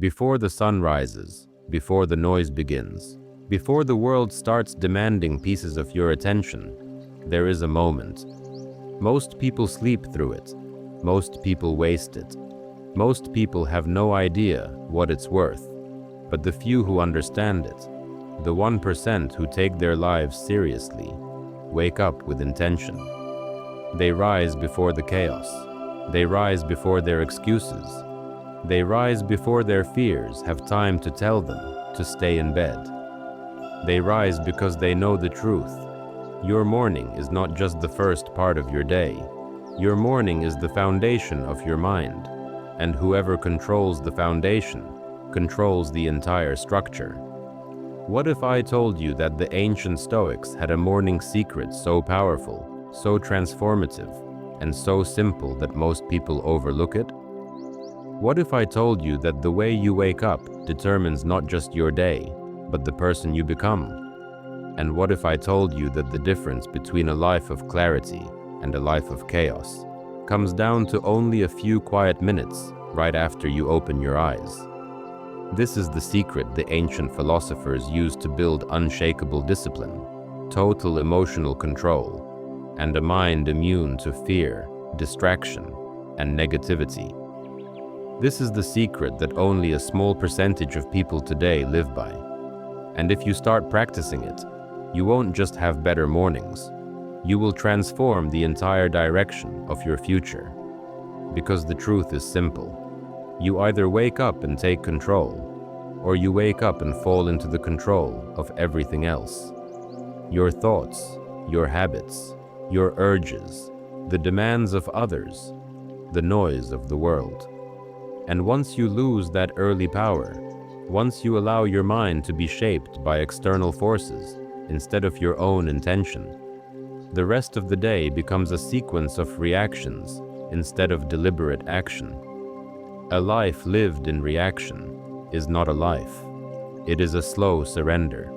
Before the sun rises, before the noise begins, before the world starts demanding pieces of your attention, there is a moment. Most people sleep through it. Most people waste it. Most people have no idea what it's worth. But the few who understand it, the 1% who take their lives seriously, wake up with intention. They rise before the chaos. They rise before their excuses. They rise before their fears have time to tell them to stay in bed. They rise because they know the truth. Your morning is not just the first part of your day. Your morning is the foundation of your mind, and whoever controls the foundation controls the entire structure. What if I told you that the ancient Stoics had a morning secret so powerful, so transformative, and so simple that most people overlook it? What if I told you that the way you wake up determines not just your day, but the person you become? And what if I told you that the difference between a life of clarity and a life of chaos comes down to only a few quiet minutes right after you open your eyes? This is the secret the ancient philosophers used to build unshakable discipline, total emotional control, and a mind immune to fear, distraction, and negativity. This is the secret that only a small percentage of people today live by. And if you start practicing it, you won't just have better mornings. You will transform the entire direction of your future. Because the truth is simple. You either wake up and take control, or you wake up and fall into the control of everything else. Your thoughts, your habits, your urges, the demands of others, the noise of the world. And once you lose that early power, once you allow your mind to be shaped by external forces instead of your own intention, the rest of the day becomes a sequence of reactions instead of deliberate action. A life lived in reaction is not a life. It is a slow surrender.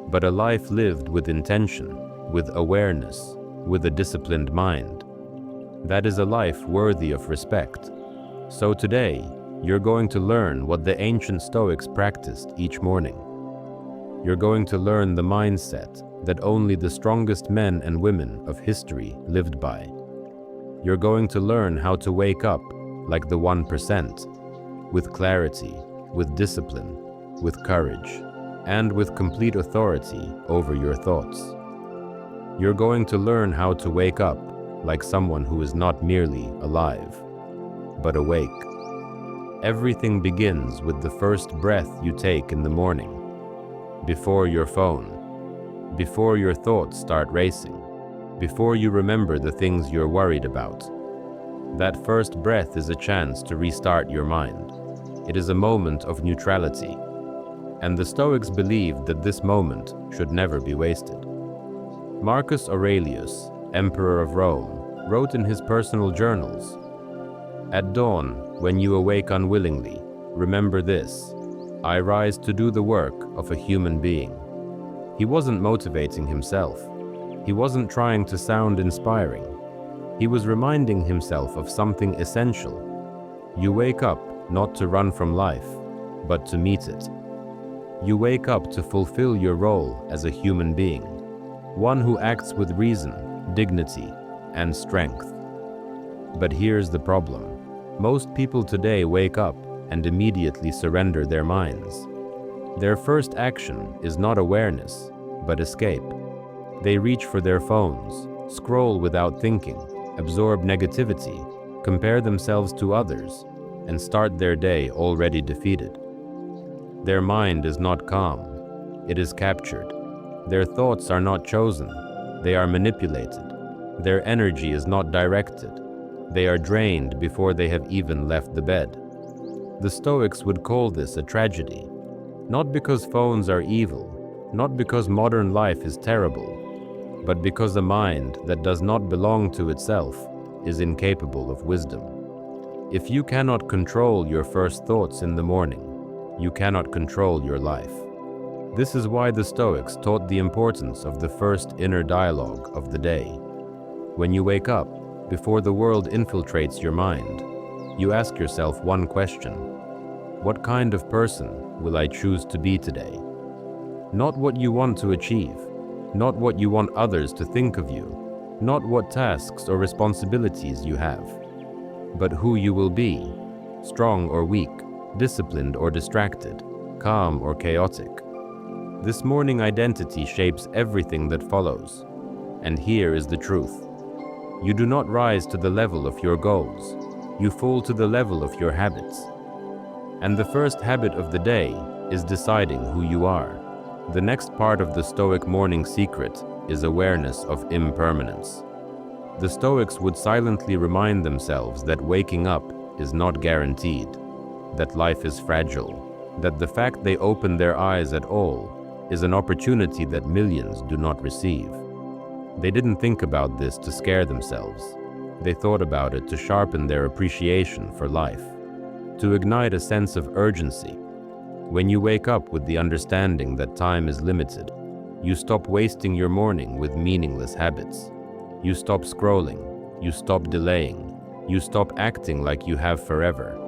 But a life lived with intention, with awareness, with a disciplined mind, that is a life worthy of respect. So today, you're going to learn what the ancient Stoics practiced each morning. You're going to learn the mindset that only the strongest men and women of history lived by. You're going to learn how to wake up like the 1%, with clarity, with discipline, with courage, and with complete authority over your thoughts. You're going to learn how to wake up like someone who is not merely alive, but awake. Everything begins with the first breath you take in the morning, before your phone, before your thoughts start racing, before you remember the things you're worried about. That first breath is a chance to restart your mind. It is a moment of neutrality, and the Stoics believed that this moment should never be wasted. Marcus Aurelius, Emperor of Rome, wrote in his personal journals, "At dawn, when you awake unwillingly, remember this: I rise to do the work of a human being." He wasn't motivating himself. He wasn't trying to sound inspiring. He was reminding himself of something essential. You wake up not to run from life, but to meet it. You wake up to fulfill your role as a human being, one who acts with reason, dignity, and strength. But here's the problem. Most people today wake up and immediately surrender their minds. Their first action is not awareness, but escape. They reach for their phones, scroll without thinking, absorb negativity, compare themselves to others, and start their day already defeated. Their mind is not calm, it is captured. Their thoughts are not chosen, they are manipulated. Their energy is not directed, they are drained before they have even left the bed. The Stoics would call this a tragedy, not because phones are evil, not because modern life is terrible, but because a mind that does not belong to itself is incapable of wisdom. If you cannot control your first thoughts in the morning, you cannot control your life. This is why the Stoics taught the importance of the first inner dialogue of the day. When you wake up, before the world infiltrates your mind, you ask yourself one question: What kind of person will I choose to be today? Not what you want to achieve, not what you want others to think of you, not what tasks or responsibilities you have, but who you will be, strong or weak, disciplined or distracted, calm or chaotic. This morning identity shapes everything that follows. And here is the truth. You do not rise to the level of your goals. You fall to the level of your habits. And the first habit of the day is deciding who you are. The next part of the Stoic morning secret is awareness of impermanence. The Stoics would silently remind themselves that waking up is not guaranteed, that life is fragile, that the fact they open their eyes at all is an opportunity that millions do not receive. They didn't think about this to scare themselves. They thought about it to sharpen their appreciation for life, to ignite a sense of urgency. When you wake up with the understanding that time is limited, you stop wasting your morning with meaningless habits. You stop scrolling, you stop delaying, you stop acting like you have forever,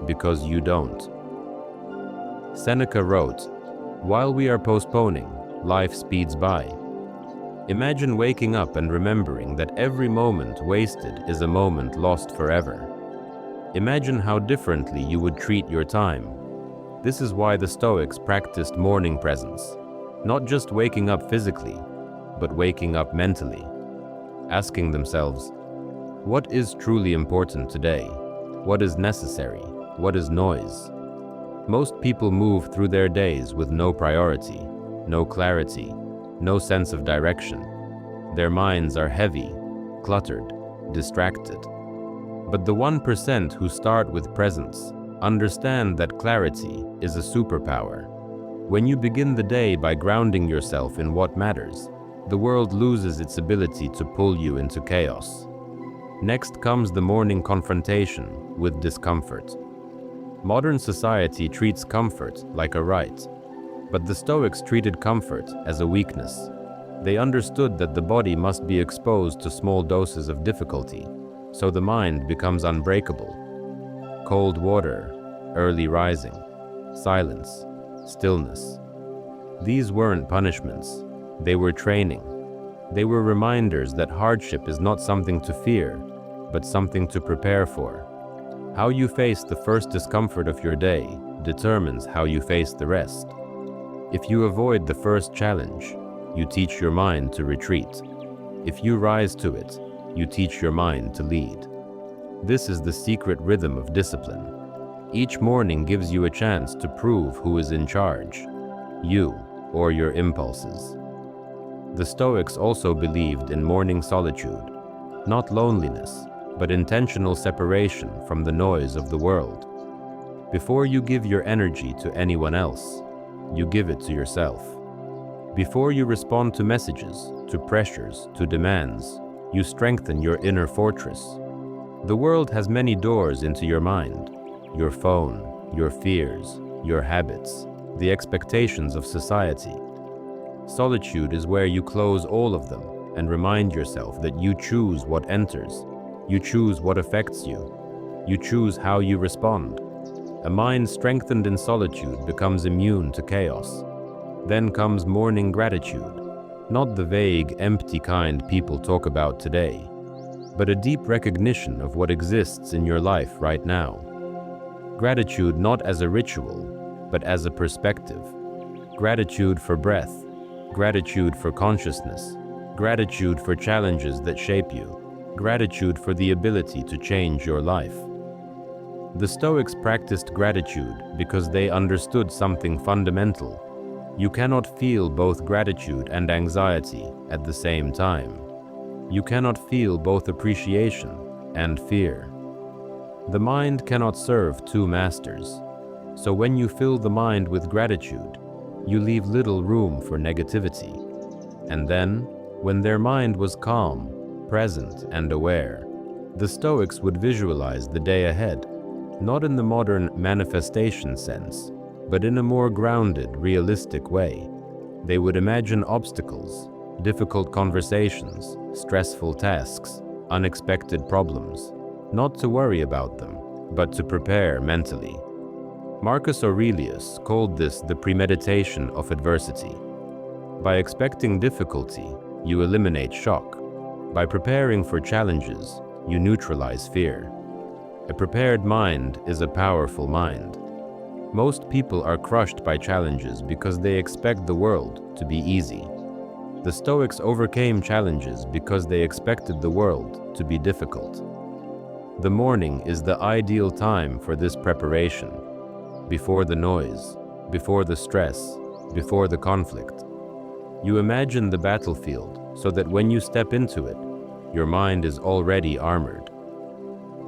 because you don't. Seneca wrote, "While we are postponing, life speeds by." Imagine waking up and remembering that every moment wasted is a moment lost forever. Imagine how differently you would treat your time. This is why the Stoics practiced morning presence, not just waking up physically, but waking up mentally, asking themselves, what is truly important today? What is necessary? What is noise? Most people move through their days with no priority, no clarity, no sense of direction. Their minds are heavy, cluttered, distracted. But the 1% who start with presence understand that clarity is a superpower. When you begin the day by grounding yourself in what matters, the world loses its ability to pull you into chaos. Next comes the morning confrontation with discomfort. Modern society treats comfort like a right, but the Stoics treated comfort as a weakness. They understood that the body must be exposed to small doses of difficulty, so the mind becomes unbreakable. Cold water, early rising, silence, stillness. These weren't punishments, they were training. They were reminders that hardship is not something to fear, but something to prepare for. How you face the first discomfort of your day determines how you face the rest. If you avoid the first challenge, you teach your mind to retreat. If you rise to it, you teach your mind to lead. This is the secret rhythm of discipline. Each morning gives you a chance to prove who is in charge, you or your impulses. The Stoics also believed in morning solitude, not loneliness, but intentional separation from the noise of the world. Before you give your energy to anyone else, you give it to yourself. Before you respond to messages, to pressures, to demands, you strengthen your inner fortress. The world has many doors into your mind: your phone, your fears, your habits, the expectations of society. Solitude is where you close all of them and remind yourself that you choose what enters, you choose what affects you, you choose how you respond. A mind strengthened in solitude becomes immune to chaos. Then comes morning gratitude, not the vague, empty kind people talk about today, but a deep recognition of what exists in your life right now. Gratitude not as a ritual, but as a perspective. Gratitude for breath, gratitude for consciousness, gratitude for challenges that shape you, gratitude for the ability to change your life. The Stoics practiced gratitude because they understood something fundamental. You cannot feel both gratitude and anxiety at the same time. You cannot feel both appreciation and fear. The mind cannot serve two masters. So when you fill the mind with gratitude, you leave little room for negativity. And then, when their mind was calm, present, and aware, the Stoics would visualize the day ahead, not in the modern manifestation sense, but in a more grounded, realistic way. They would imagine obstacles, difficult conversations, stressful tasks, unexpected problems, not to worry about them, but to prepare mentally. Marcus Aurelius called this the premeditation of adversity. By expecting difficulty, you eliminate shock. By preparing for challenges, you neutralize fear. A prepared mind is a powerful mind. Most people are crushed by challenges because they expect the world to be easy. The Stoics overcame challenges because they expected the world to be difficult. The morning is the ideal time for this preparation. Before the noise, before the stress, before the conflict. You imagine the battlefield so that when you step into it, your mind is already armored.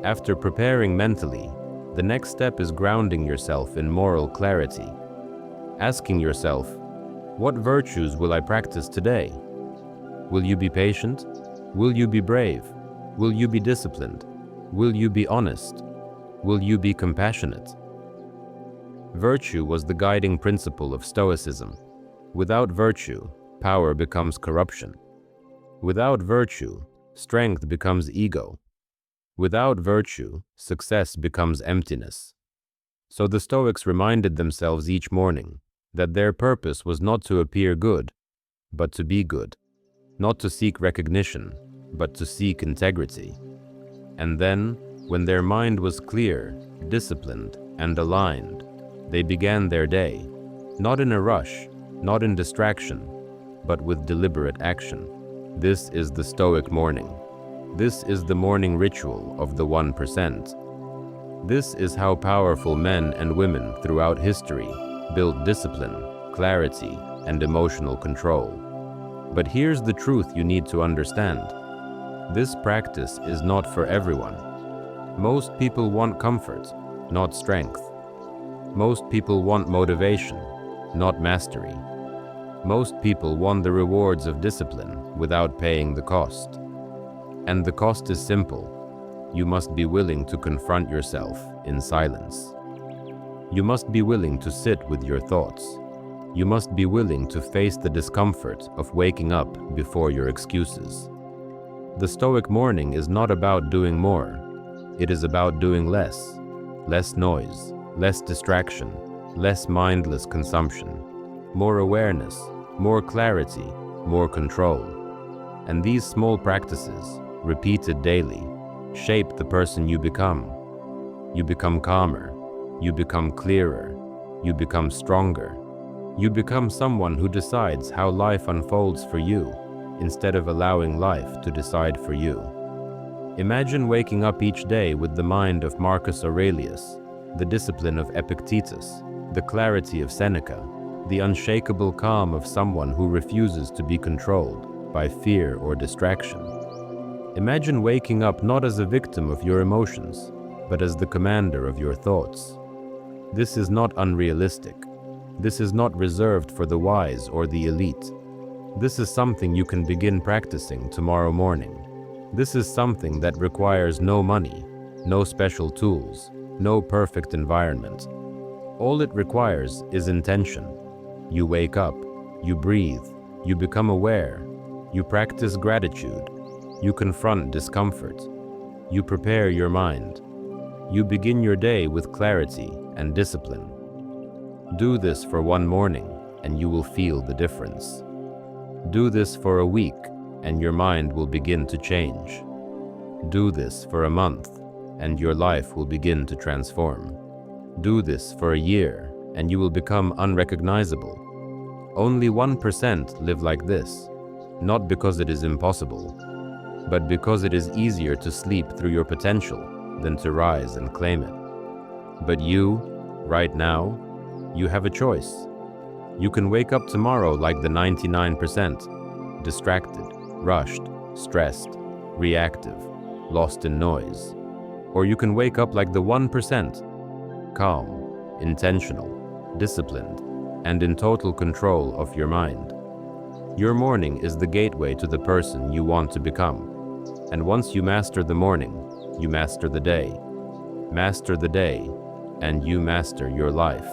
After preparing mentally, the next step is grounding yourself in moral clarity. Asking yourself, what virtues will I practice today? Will you be patient? Will you be brave? Will you be disciplined? Will you be honest? Will you be compassionate? Virtue was the guiding principle of Stoicism. Without virtue, power becomes corruption. Without virtue, strength becomes ego. Without virtue, success becomes emptiness. So the Stoics reminded themselves each morning that their purpose was not to appear good, but to be good. Not to seek recognition, but to seek integrity. And then, when their mind was clear, disciplined, and aligned, they began their day, not in a rush, not in distraction, but with deliberate action. This is the Stoic morning. This is the morning ritual of the 1%. This is how powerful men and women throughout history built discipline, clarity, and emotional control. But here's the truth you need to understand. This practice is not for everyone. Most people want comfort, not strength. Most people want motivation, not mastery. Most people want the rewards of discipline without paying the cost. And the cost is simple. You must be willing to confront yourself in silence. You must be willing to sit with your thoughts. You must be willing to face the discomfort of waking up before your excuses. The Stoic morning is not about doing more. It is about doing less. Less noise, less distraction, less mindless consumption. More awareness, more clarity, more control. And these small practices, repeated daily, shape the person you become. You become calmer. You become clearer. You become stronger. You become someone who decides how life unfolds for you, instead of allowing life to decide for you. Imagine waking up each day with the mind of Marcus Aurelius, the discipline of Epictetus, the clarity of Seneca, the unshakable calm of someone who refuses to be controlled by fear or distraction. Imagine waking up not as a victim of your emotions, but as the commander of your thoughts. This is not unrealistic. This is not reserved for the wise or the elite. This is something you can begin practicing tomorrow morning. This is something that requires no money, no special tools, no perfect environment. All it requires is intention. You wake up, you breathe, you become aware, you practice gratitude, you confront discomfort, you prepare your mind, you begin your day with clarity and discipline. Do this for one morning and you will feel the difference. Do this for a week and your mind will begin to change. Do this for a month and your life will begin to transform. Do this for a year and you will become unrecognizable. Only 1% live like this, not because it is impossible, but because it is easier to sleep through your potential than to rise and claim it. But you, right now, you have a choice. You can wake up tomorrow like the 99%, distracted, rushed, stressed, reactive, lost in noise. Or you can wake up like the 1%, calm, intentional, disciplined, and in total control of your mind. Your morning is the gateway to the person you want to become. And once you master the morning, you master the day. Master the day, and you master your life.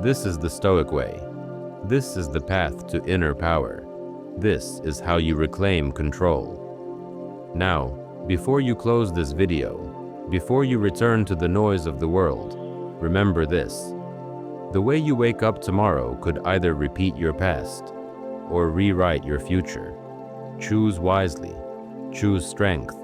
This is the Stoic way. This is the path to inner power. This is how you reclaim control. Now, before you close this video, before you return to the noise of the world, Remember this: the way you wake up tomorrow could either repeat your past or rewrite your future. Choose wisely. Choose strength.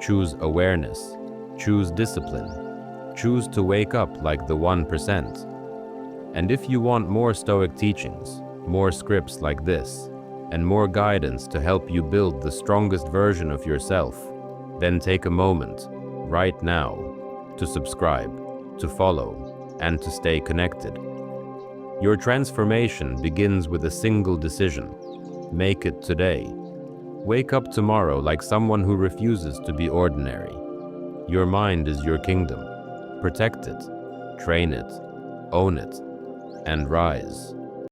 Choose awareness. Choose discipline. Choose to wake up like the 1%. And if you want more Stoic teachings, more scripts like this, and more guidance to help you build the strongest version of yourself, then take a moment, right now, to subscribe, to follow, and to stay connected. Your transformation begins with a single decision. Make it today. Wake up tomorrow like someone who refuses to be ordinary. Your mind is your kingdom. Protect it, train it, own it, and rise.